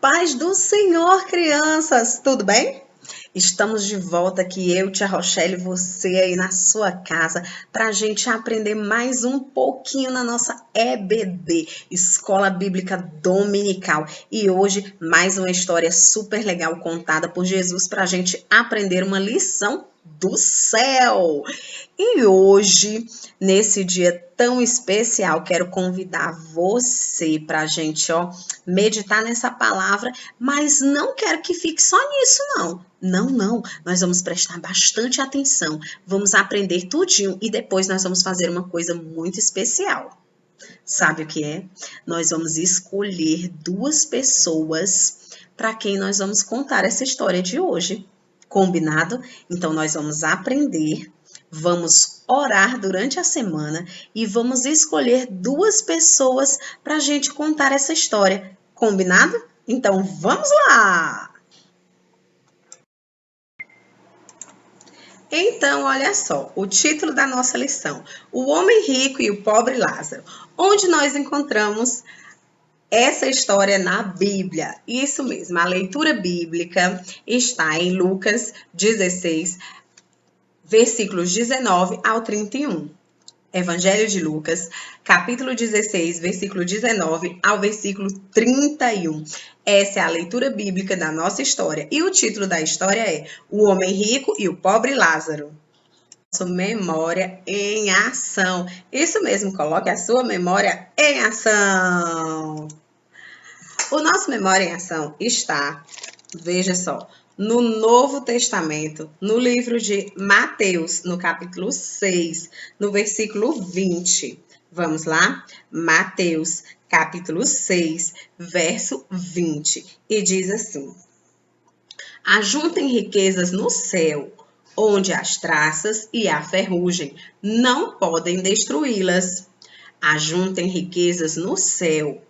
paz do Senhor, crianças! Tudo bem? Estamos de volta aqui, eu, Tia Rochelle, você aí na sua casa, para a gente aprender mais um pouquinho na nossa EBD, Escola Bíblica Dominical. E hoje, mais uma história super legal contada por Jesus para a gente aprender uma lição do céu. E hoje, nesse dia tão especial, quero convidar você para a gente, meditar nessa palavra, mas não quero que fique só nisso, não. Não, nós vamos prestar bastante atenção, vamos aprender tudinho e depois nós vamos fazer uma coisa muito especial. Sabe o que é? Nós vamos escolher duas pessoas para quem nós vamos contar essa história de hoje. Combinado? Então nós vamos aprender, vamos orar durante a semana e vamos escolher duas pessoas para a gente contar essa história. Combinado? Então vamos lá! Então, olha só, o título da nossa lição: O Homem Rico e o Pobre Lázaro. Onde nós encontramos essa história na Bíblia? Isso mesmo, a leitura bíblica está em Lucas 16, versículos 19 ao 31. Evangelho de Lucas, capítulo 16, versículo 19 ao versículo 31. Essa é a leitura bíblica da nossa história. E o título da história é O Homem Rico e o Pobre Lázaro. Sua memória em ação. Isso mesmo, coloque a sua memória em ação. O nosso memória em ação está, veja só, no Novo Testamento, no livro de Mateus, no capítulo 6, no versículo 20. Vamos lá? Mateus, capítulo 6, verso 20. E diz assim: Ajuntem riquezas no céu, onde as traças e a ferrugem não podem destruí-las. Ajuntem riquezas no céu,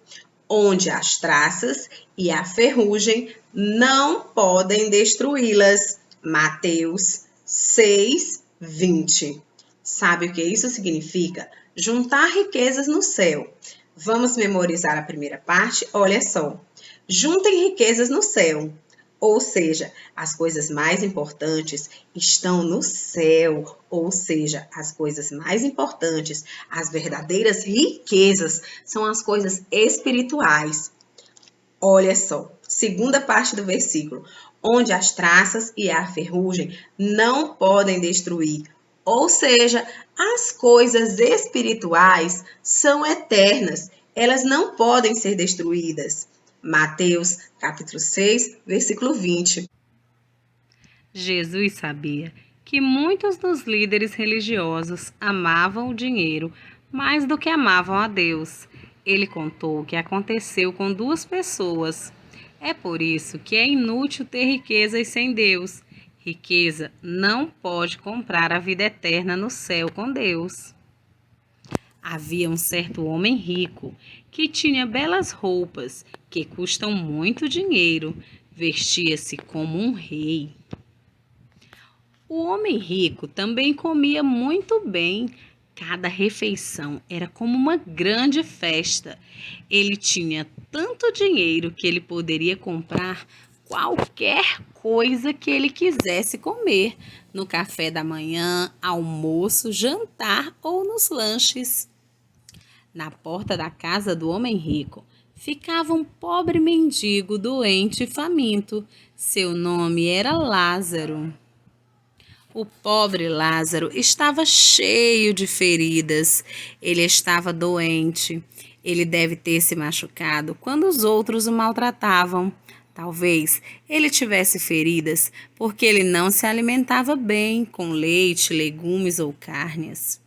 onde as traças e a ferrugem não podem destruí-las. Mateus 6, 20. Sabe o que isso significa? Juntar riquezas no céu. Vamos memorizar a primeira parte? Olha só. Juntem riquezas no céu. Ou seja, as coisas mais importantes estão no céu. Ou seja, as coisas mais importantes, as verdadeiras riquezas, são as coisas espirituais. Olha só, segunda parte do versículo, onde as traças e a ferrugem não podem destruir. Ou seja, as coisas espirituais são eternas, elas não podem ser destruídas. Mateus, capítulo 6, versículo 20. Jesus sabia que muitos dos líderes religiosos amavam o dinheiro mais do que amavam a Deus. Ele contou o que aconteceu com duas pessoas. É por isso que é inútil ter riquezas sem Deus. Riqueza não pode comprar a vida eterna no céu com Deus. Havia um certo homem rico que tinha belas roupas que custam muito dinheiro. Vestia-se como um rei. O homem rico também comia muito bem. Cada refeição era como uma grande festa. Ele tinha tanto dinheiro que ele poderia comprar qualquer coisa que ele quisesse comer, no café da manhã, almoço, jantar ou nos lanches. Na porta da casa do homem rico ficava um pobre mendigo doente e faminto. Seu nome era Lázaro. O pobre Lázaro estava cheio de feridas. Ele estava doente. Ele deve ter se machucado quando os outros o maltratavam. Talvez ele tivesse feridas porque ele não se alimentava bem com leite, legumes ou carnes.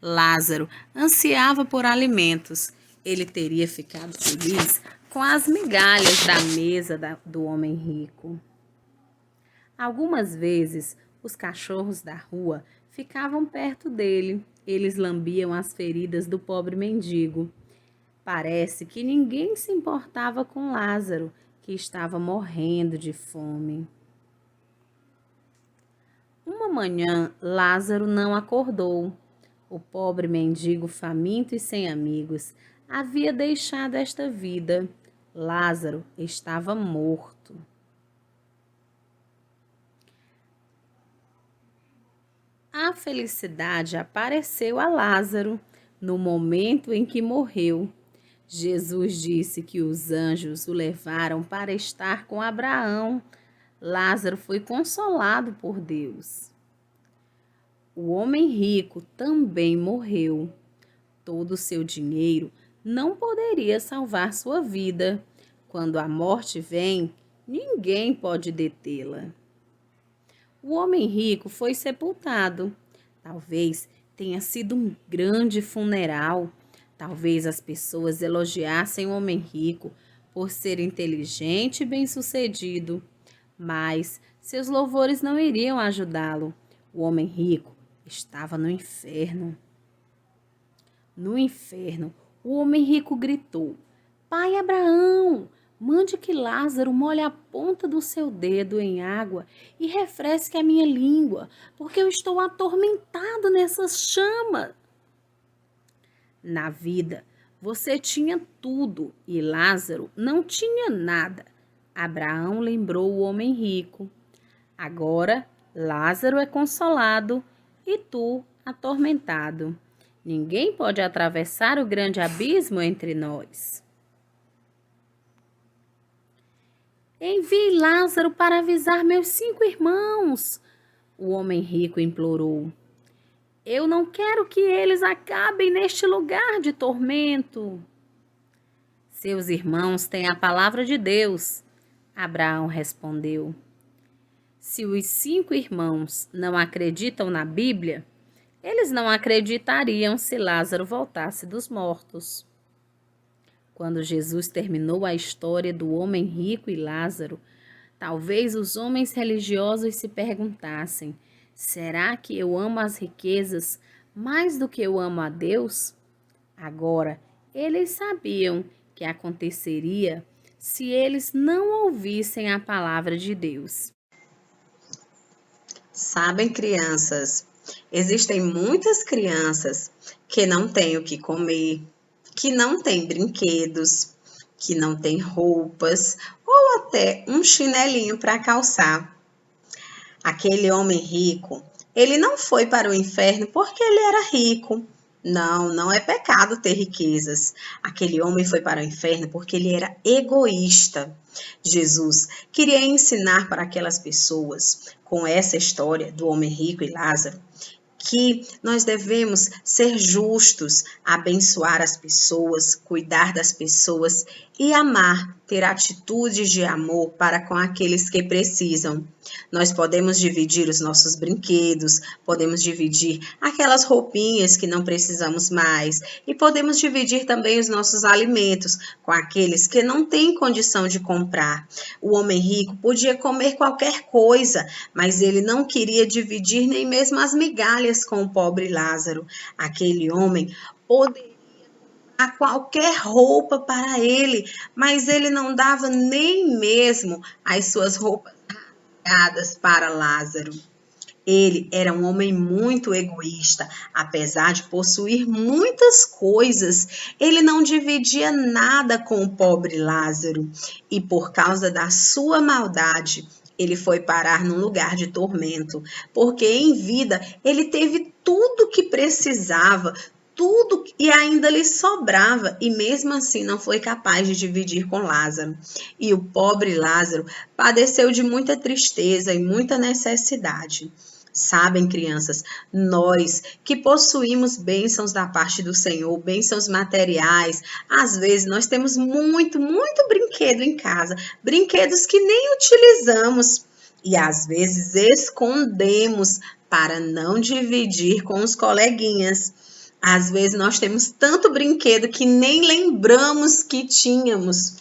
Lázaro ansiava por alimentos. Ele teria ficado feliz com as migalhas da mesa do homem rico. Algumas vezes, os cachorros da rua ficavam perto dele. Eles lambiam as feridas do pobre mendigo. Parece que ninguém se importava com Lázaro, que estava morrendo de fome. Uma manhã, Lázaro não acordou. O pobre mendigo, faminto e sem amigos, havia deixado esta vida. Lázaro estava morto. A felicidade apareceu a Lázaro no momento em que morreu. Jesus disse que os anjos o levaram para estar com Abraão. Lázaro foi consolado por Deus. O homem rico também morreu. Todo o seu dinheiro não poderia salvar sua vida. Quando a morte vem, ninguém pode detê-la. O homem rico foi sepultado. Talvez tenha sido um grande funeral. Talvez as pessoas elogiassem o homem rico por ser inteligente e bem-sucedido. Mas seus louvores não iriam ajudá-lo. O homem rico estava no inferno. No inferno, o homem rico gritou: Pai Abraão, mande que Lázaro molhe a ponta do seu dedo em água e refresque a minha língua, porque eu estou atormentado nessas chamas. Na vida, você tinha tudo e Lázaro não tinha nada. Abraão lembrou o homem rico. Agora, Lázaro é consolado e tu atormentado. Ninguém pode atravessar o grande abismo entre nós. Envie Lázaro para avisar meus 5 irmãos, o homem rico implorou. Eu não quero que eles acabem neste lugar de tormento. Seus irmãos têm a palavra de Deus, Abraão respondeu. Se os 5 irmãos não acreditam na Bíblia, eles não acreditariam se Lázaro voltasse dos mortos. Quando Jesus terminou a história do homem rico e Lázaro, talvez os homens religiosos se perguntassem: será que eu amo as riquezas mais do que eu amo a Deus? Agora, eles sabiam que aconteceria se eles não ouvissem a palavra de Deus. Sabem, crianças, existem muitas crianças que não têm o que comer, que não têm brinquedos, que não têm roupas ou até um chinelinho para calçar. Aquele homem rico, ele não foi para o inferno porque ele era rico. Não, não é pecado ter riquezas. Aquele homem foi para o inferno porque ele era egoísta. Jesus queria ensinar para aquelas pessoas, com essa história do homem rico e Lázaro, que nós devemos ser justos, abençoar as pessoas, cuidar das pessoas e amar, ter atitudes de amor para com aqueles que precisam. Nós podemos dividir os nossos brinquedos, podemos dividir aquelas roupinhas que não precisamos mais e podemos dividir também os nossos alimentos com aqueles que não têm condição de comprar. O homem rico podia comer qualquer coisa, mas ele não queria dividir nem mesmo as migalhas com o pobre Lázaro. Aquele homem poderia dar qualquer roupa para ele, mas ele não dava nem mesmo as suas roupas rasgadas para Lázaro. Ele era um homem muito egoísta, apesar de possuir muitas coisas, ele não dividia nada com o pobre Lázaro. E por causa da sua maldade, ele foi parar num lugar de tormento, porque em vida ele teve tudo o que precisava, tudo e ainda lhe sobrava, e mesmo assim não foi capaz de dividir com Lázaro. E o pobre Lázaro padeceu de muita tristeza e muita necessidade. Sabem, crianças, nós que possuímos bênçãos da parte do Senhor, bênçãos materiais, às vezes nós temos muito brinquedo em casa, brinquedos que nem utilizamos e às vezes escondemos para não dividir com os coleguinhas. Às vezes nós temos tanto brinquedo que nem lembramos que tínhamos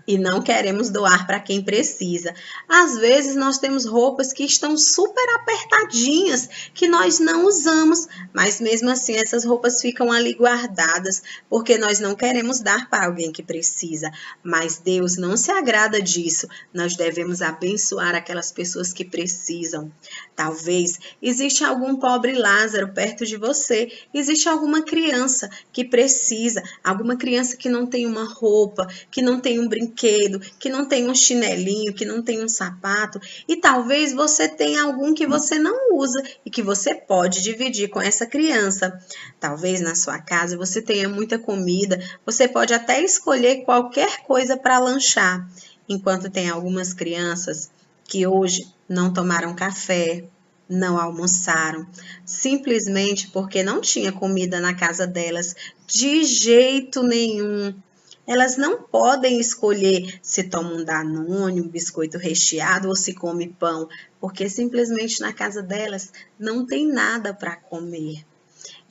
e não queremos doar para quem precisa. Às vezes nós temos roupas que estão super apertadinhas, que nós não usamos, mas mesmo assim essas roupas ficam ali guardadas, porque nós não queremos dar para alguém que precisa. Mas Deus não se agrada disso. Nós devemos abençoar aquelas pessoas que precisam. Talvez existe algum pobre Lázaro perto de você, existe alguma criança que precisa, alguma criança que não tem uma roupa, que não tem um brinquedo, brinquedo, que não tem um chinelinho, que não tem um sapato, e talvez você tenha algum que você não usa e que você pode dividir com essa criança. Talvez na sua casa você tenha muita comida, você pode até escolher qualquer coisa para lanchar, enquanto tem algumas crianças que hoje não tomaram café, não almoçaram, simplesmente porque não tinha comida na casa delas, de jeito nenhum. Elas não podem escolher se toma um Danone, um biscoito recheado ou se come pão, porque simplesmente na casa delas não tem nada para comer.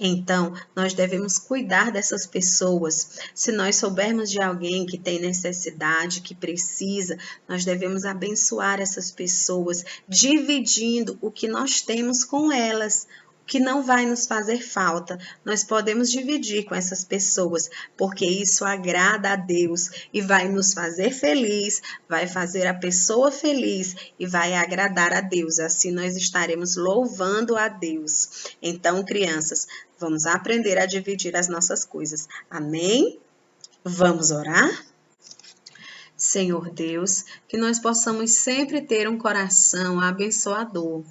Então, nós devemos cuidar dessas pessoas. Se nós soubermos de alguém que tem necessidade, que precisa, nós devemos abençoar essas pessoas, dividindo o que nós temos com elas. Que não vai nos fazer falta, nós podemos dividir com essas pessoas, porque isso agrada a Deus e vai nos fazer feliz, vai fazer a pessoa feliz e vai agradar a Deus. Assim nós estaremos louvando a Deus. Então, crianças, vamos aprender a dividir as nossas coisas. Amém? Vamos orar? Senhor Deus, que nós possamos sempre ter um coração abençoador.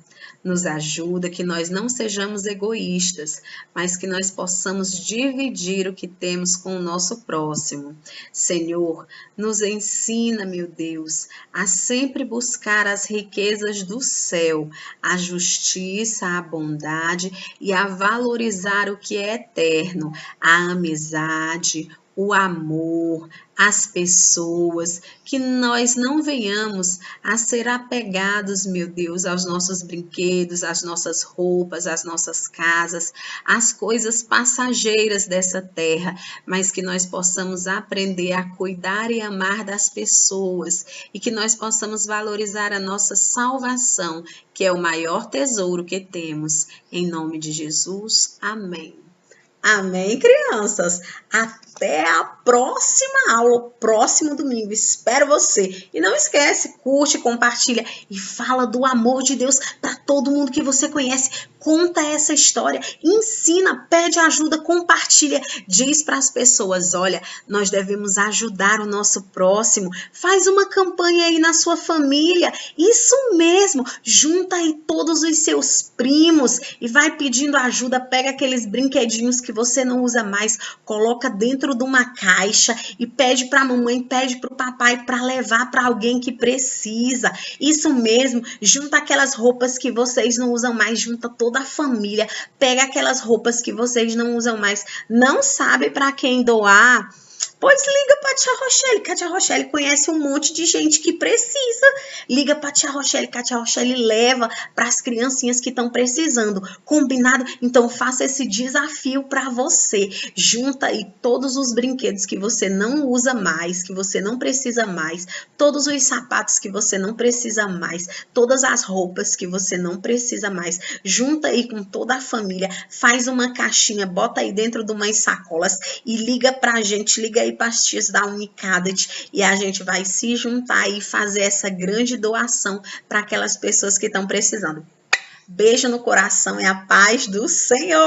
Nos ajuda que nós não sejamos egoístas, mas que nós possamos dividir o que temos com o nosso próximo. Senhor, nos ensina, meu Deus, a sempre buscar as riquezas do céu, a justiça, a bondade e a valorizar o que é eterno, a amizade, o amor, as pessoas, que nós não venhamos a ser apegados, meu Deus, aos nossos brinquedos, às nossas roupas, às nossas casas, às coisas passageiras dessa terra, mas que nós possamos aprender a cuidar e amar das pessoas e que nós possamos valorizar a nossa salvação, que é o maior tesouro que temos. Em nome de Jesus, amém. Amém, crianças? Até a próxima aula, o próximo domingo. Espero você. E não esquece, curte, compartilha e fala do amor de Deus para todo mundo que você conhece. Conta essa história, ensina, pede ajuda, compartilha, diz para as pessoas, olha, nós devemos ajudar o nosso próximo. Faz uma campanha aí na sua família. Isso mesmo, junta aí todos os seus primos e vai pedindo ajuda, pega aqueles brinquedinhos que você não usa mais, coloca dentro de uma caixa e pede para a mamãe, pede para o papai para levar para alguém que precisa. Isso mesmo, junta aquelas roupas que vocês não usam mais, junta toda a família, pega aquelas roupas que vocês não usam mais, não sabe para quem doar? Pois liga para a tia Rochelle, que a tia Rochelle conhece um monte de gente que precisa. Liga para a tia Rochelle, que a tia Rochelle leva para as criancinhas que estão precisando. Combinado? Então faça esse desafio para você. Junta aí todos os brinquedos que você não usa mais, que você não precisa mais, todos os sapatos que você não precisa mais, todas as roupas que você não precisa mais. Junta aí com toda a família, faz uma caixinha, bota aí dentro de umas sacolas e liga para a gente, liga aí para as tias da Unicadet e a gente vai se juntar e fazer essa grande doação para aquelas pessoas que estão precisando. Beijo no coração e a paz do Senhor!